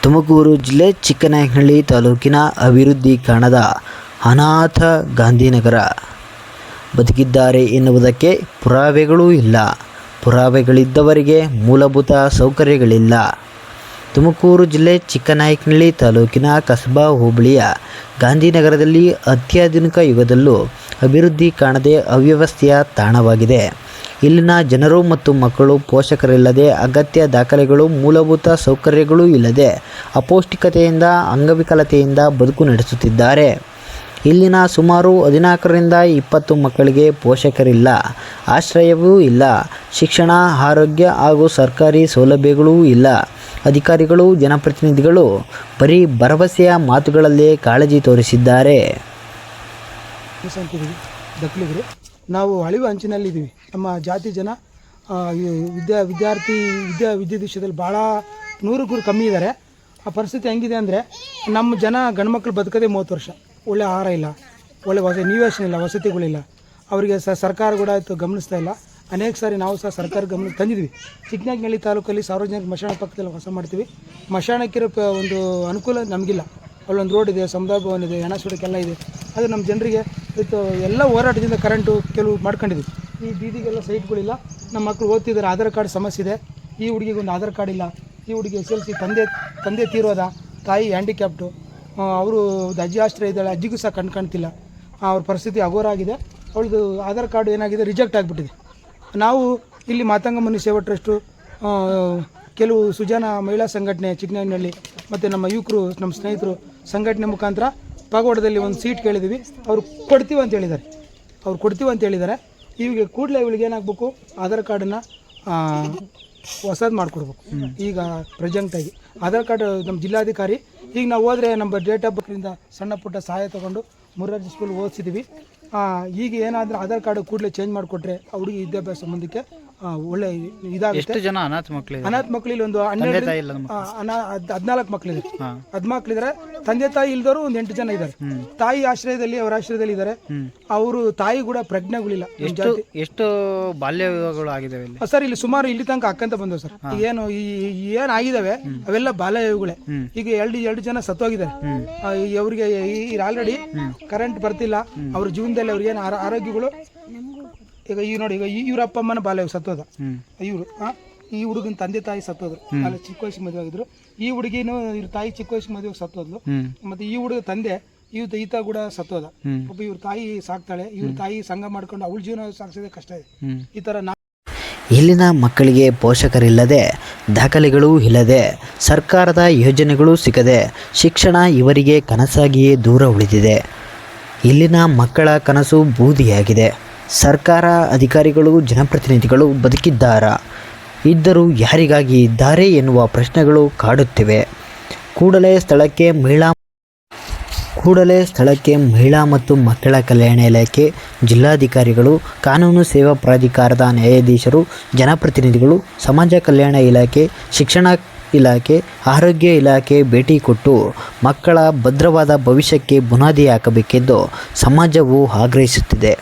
ತುಮಕೂರು ಜಿಲ್ಲೆ ಚಿಕ್ಕನಾಯಕನಹಳ್ಳಿ ತಾಲೂಕಿನ ಅಭಿವೃದ್ಧಿ ಕಾಣದ ಅನಾಥ ಗಾಂಧಿನಗರ ಬದುಕಿದ್ದಾರೆ ಎನ್ನುವುದಕ್ಕೆ ಪುರಾವೆಗಳೂ ಇಲ್ಲ. ಪುರಾವೆಗಳಿದ್ದವರಿಗೆ ಮೂಲಭೂತ ಸೌಕರ್ಯಗಳಿಲ್ಲ. ತುಮಕೂರು ಜಿಲ್ಲೆ ಚಿಕ್ಕನಾಯಕನಹಳ್ಳಿ ತಾಲೂಕಿನ ಕಸಬಾ ಹೋಬಳಿಯ ಗಾಂಧಿನಗರದಲ್ಲಿ ಅತ್ಯಾಧುನಿಕ ಯುಗದಲ್ಲೂ ಅಭಿವೃದ್ಧಿ ಕಾಣದೆ ಅವ್ಯವಸ್ಥೆಯ ತಾಣವಾಗಿದೆ. ಇಲ್ಲಿನ ಜನರು ಮತ್ತು ಮಕ್ಕಳು ಪೋಷಕರಿಲ್ಲದೆ, ಅಗತ್ಯ ದಾಖಲೆಗಳು, ಮೂಲಭೂತ ಸೌಕರ್ಯಗಳೂ ಇಲ್ಲದೆ ಅಪೌಷ್ಟಿಕತೆಯಿಂದ, ಅಂಗವಿಕಲತೆಯಿಂದ ಬದುಕು ನಡೆಸುತ್ತಿದ್ದಾರೆ. ಇಲ್ಲಿನ ಸುಮಾರು 14ರಿಂದ 20 ಮಕ್ಕಳಿಗೆ ಪೋಷಕರಿಲ್ಲ, ಆಶ್ರಯವೂ ಇಲ್ಲ, ಶಿಕ್ಷಣ, ಆರೋಗ್ಯ ಹಾಗೂ ಸರ್ಕಾರಿ ಸೌಲಭ್ಯಗಳೂ ಇಲ್ಲ. ಅಧಿಕಾರಿಗಳು, ಜನಪ್ರತಿನಿಧಿಗಳು ಬರೀ ಭರವಸೆಯ ಮಾತುಗಳಲ್ಲೇ ಕಾಳಜಿ ತೋರಿಸಿದ್ದಾರೆ. ನಾವು ಅಳಿವು ಅಂಚಿನಲ್ಲಿದ್ದೀವಿ. ನಮ್ಮ ಜಾತಿ ಜನ ವಿದ್ಯುತ್ ವಿಷಯದಲ್ಲಿ ಭಾಳ 100ಕ್ಕೂ ಕಮ್ಮಿ ಇದ್ದಾರೆ. ಆ ಪರಿಸ್ಥಿತಿ ಹೆಂಗಿದೆ ಅಂದರೆ, ನಮ್ಮ ಜನ ಗಂಡ್ಮಕ್ಳು ಬದುಕೋದೇ 30 ವರ್ಷ. ಒಳ್ಳೆ ಆಹಾರ ಇಲ್ಲ, ಒಳ್ಳೆ ನಿವೇಶನ ಇಲ್ಲ, ವಸತಿಗಳಿಲ್ಲ. ಅವರಿಗೆ ಸರ್ಕಾರ ಕೂಡ ಗಮನಿಸ್ತಾ ಇಲ್ಲ. ಅನೇಕ ಸಾರಿ ನಾವು ಸಹ ಸರ್ಕಾರ ಗಮನ ತಂದಿದ್ವಿ. ಚಿಕ್ಕನಾಯಕನಹಳ್ಳಿ ತಾಲೂಕಲ್ಲಿ ಸಾರ್ವಜನಿಕ ಮಶಾಣ ಪಕ್ಕದಲ್ಲಿ ವಾಸ ಮಾಡ್ತೀವಿ. ಮಶಾಣಕ್ಕಿರೋ ಒಂದು ಅನುಕೂಲ ನಮಗಿಲ್ಲ. ಅಲ್ಲೊಂದು ರೋಡ್ ಇದೆ, ಸಮುದಾಯ ಭವನ ಇದೆ, ಹೆಣ ಸುಡೋಕ್ಕೆಲ್ಲ ಇದೆ. ಅದು ನಮ್ಮ ಜನರಿಗೆ ಎಲ್ಲ ಹೋರಾಟದಿಂದ ಕರೆಂಟು ಕೆಲವು ಮಾಡ್ಕೊಂಡಿದ್ವಿ. ಈ ಬೀದಿಗೆಲ್ಲ ಸೈಟ್ಗಳಿಲ್ಲ. ನಮ್ಮ ಮಕ್ಕಳು ಓದ್ತಿದ್ದಾರೆ, ಆಧಾರ್ ಕಾರ್ಡ್ ಸಮಸ್ಯೆ ಇದೆ. ಈ ಹುಡುಗಿಗೆ ಒಂದು ಆಧಾರ್ ಕಾರ್ಡ್ ಇಲ್ಲ. ಈ ಹುಡುಗಿ SLC ತಂದೆ ತೀರೋದ, ತಾಯಿ ಹ್ಯಾಂಡಿಕ್ಯಾಪ್ಟು, ಅವರು ಅಜ್ಜಿ ಆಶ್ರಯ ಇದ್ದಾಳೆ, ಅಜ್ಜಿಗೂ ಸಹ ಕಾಣ್ತಿಲ್ಲ. ಅವ್ರ ಪರಿಸ್ಥಿತಿ ಅಘೋರ ಆಗಿದೆ. ಅವಳದು ಆಧಾರ್ ಕಾರ್ಡ್ ಏನಾಗಿದೆ, ರಿಜೆಕ್ಟ್ ಆಗಿಬಿಟ್ಟಿದೆ. ನಾವು ಇಲ್ಲಿ ಮಾತಂಗಮನಿ ಸೇವಾ ಟ್ರಸ್ಟು, ಕೆಲವು ಸುಜಾನ ಮಹಿಳಾ ಸಂಘಟನೆ ಚಿಕ್ಕನಾಯಕನಹಳ್ಳಿ ಮತ್ತು ನಮ್ಮ ಯುವಕರು, ನಮ್ಮ ಸ್ನೇಹಿತರು ಸಂಘಟನೆ ಮುಖಾಂತರ ಪಾಗೋಡದಲ್ಲಿ ಒಂದು ಸೀಟ್ ಕೇಳಿದ್ದೀವಿ. ಅವರು ಕೊಡ್ತೀವಿ ಅಂತ ಹೇಳಿದ್ದಾರೆ. ಇವಾಗ ಕೂಡಲೇ ಇವಳಿಗೆ ಏನಾಗಬೇಕು, ಆಧಾರ್ ಕಾರ್ಡನ್ನು ಹೊಸದು ಮಾಡಿಕೊಡ್ಬೇಕು. ಈಗ ಪ್ರೆಸೆಂಟಾಗಿ ಆಧಾರ್ ಕಾರ್ಡ್ ನಮ್ಮ ಜಿಲ್ಲಾಧಿಕಾರಿ, ಈಗ ನಾವು ಹೋದರೆ ನಮ್ಮ ಡೇಟ್ ಆಫ್ ಬರ್ತ್ನಿಂದ ಸಣ್ಣ ಪುಟ್ಟ ಸಹಾಯ ತೊಗೊಂಡು ಮುರಾರ್ಜಿ ಸ್ಕೂಲ್ ಓದಿಸಿದ್ದೀವಿ. ಈಗ ಏನಾದರೂ ಆಧಾರ್ ಕಾರ್ಡ್ ಕೂಡಲೇ ಚೇಂಜ್ ಮಾಡಿಕೊಟ್ರೆ ಆ ಹುಡುಗಿ ವಿದ್ಯಾಭ್ಯಾಸ ಸಂಬಂಧಕ್ಕೆ ಒಳ್ಳೆ ಇದಾಗುತ್ತೆ. ಎಷ್ಟು ಜನ ಅನಾಥ ಮಕ್ಕಳು ಇಲ್ಲಿ ಒಂದು 14 ಮಕ್ಕಳಿದೆ. 10 ಮಕ್ಕಳಿದ್ದಾರೆ. ತಂದೆ ತಾಯಿ ಇಲ್ದವರು ಒಂದು 8 ಜನ ಇದ್ದಾರೆ. ತಾಯಿ ಆಶ್ರಯದಲ್ಲಿ, ಅವರ ಆಶ್ರಯದಲ್ಲಿ ಇದ್ದಾರೆ. ಅವರು ತಾಯಿ ಕೂಡ ಪ್ರಜ್ಞೆಗಳಿಲ್ಲ. ಎಷ್ಟು ಬಾಲ್ಯ ವಿವಾಹಗಳು ಆಗಿದಾವೆ ಸರ್? ಇಲ್ಲಿ ಸುಮಾರು ಇಲ್ಲಿ ತನಕ ಹಾಕಂತ ಬಂದವು ಸರ್. ಏನು ಆಗಿದಾವೆ ಅವೆಲ್ಲ ಬಾಲ್ಯ ವಿವಾಹಗಳೇ. ಈಗ 2 ಜನ ಸತ್ತೋಗಿದ್ದಾರೆ. ಅವ್ರಿಗೆ ಆಲ್ರೆಡಿ ಕರೆಂಟ್ ಬರ್ತಿಲ್ಲ. ಅವ್ರ ಜೀವನದಲ್ಲಿ ಅವ್ರಿಗೆ ಏನು ಆರೋಗ್ಯಗಳು, ಈಗ ಈಗ ನೋಡಿ, ಈಗ ಇವ್ರ ಅಪ್ಪ ಅಮ್ಮನ ಬಾಲ್ಯ ಸತ್ತೋದ. ಇವರು ಈ ಹುಡುಗನ ತಂದೆ ತಾಯಿ ಸತ್ತೋದ್ರು. ಅಲ್ಲಿ ಚಿಕ್ಕ ವಯಸ್ಸಿಗೆ ಮದುವೆ ಆಗಿದ್ರು. ಈ ಹುಡುಗಿನೂ ಇವ್ರ ತಾಯಿ ಚಿಕ್ಕ ವಯಸ್ಸಿಗೆ ಮದುವೆ ಸತ್ತೋದ್ಲು. ಮತ್ತೆ ಈ ಹುಡುಗ ತಂದೆ ಈತ ಕೂಡ ಸತ್ತೋದ. ಒಬ್ಬ ಇವ್ರ ತಾಯಿ ಸಾಕ್ತಾಳೆ. ಇವ್ರ ತಾಯಿ ಸಂಘ ಮಾಡ್ಕೊಂಡು ಅವಳ ಜೀವನ ಸಾಗಿಸೋದೇ ಕಷ್ಟ ಇದೆ. ಈ ಥರ ಇಲ್ಲಿನ ಮಕ್ಕಳಿಗೆ ಪೋಷಕರಿಲ್ಲದೆ, ದಾಖಲೆಗಳೂ ಇಲ್ಲದೆ, ಸರ್ಕಾರದ ಯೋಜನೆಗಳು ಸಿಗದೆ, ಶಿಕ್ಷಣ ಇವರಿಗೆ ಕನಸಾಗಿಯೇ ದೂರ ಉಳಿದಿದೆ. ಇಲ್ಲಿನ ಮಕ್ಕಳ ಕನಸು ಬೂದಿಯಾಗಿದೆ. ಸರ್ಕಾರ, ಅಧಿಕಾರಿಗಳು, ಜನಪ್ರತಿನಿಧಿಗಳು ಬದುಕಿದ್ದಾರಾ? ಇದ್ದರೂ ಯಾರಿಗಾಗಿ ಇದ್ದಾರೆ ಎನ್ನುವ ಪ್ರಶ್ನೆಗಳು ಕಾಡುತ್ತಿವೆ. ಕೂಡಲೇ ಸ್ಥಳಕ್ಕೆ ಮಹಿಳಾ ಮತ್ತು ಮಕ್ಕಳ ಕಲ್ಯಾಣ ಇಲಾಖೆ, ಜಿಲ್ಲಾಧಿಕಾರಿಗಳು, ಕಾನೂನು ಸೇವಾ ಪ್ರಾಧಿಕಾರದ ನ್ಯಾಯಾಧೀಶರು, ಜನಪ್ರತಿನಿಧಿಗಳು, ಸಮಾಜ ಕಲ್ಯಾಣ ಇಲಾಖೆ, ಶಿಕ್ಷಣ ಇಲಾಖೆ, ಆರೋಗ್ಯ ಇಲಾಖೆ ಭೇಟಿ ಕೊಟ್ಟು ಮಕ್ಕಳ ಭದ್ರವಾದ ಭವಿಷ್ಯಕ್ಕೆ ಬುನಾದಿ ಹಾಕಬೇಕೆಂದು ಸಮಾಜವು ಆಗ್ರಹಿಸುತ್ತಿದೆ.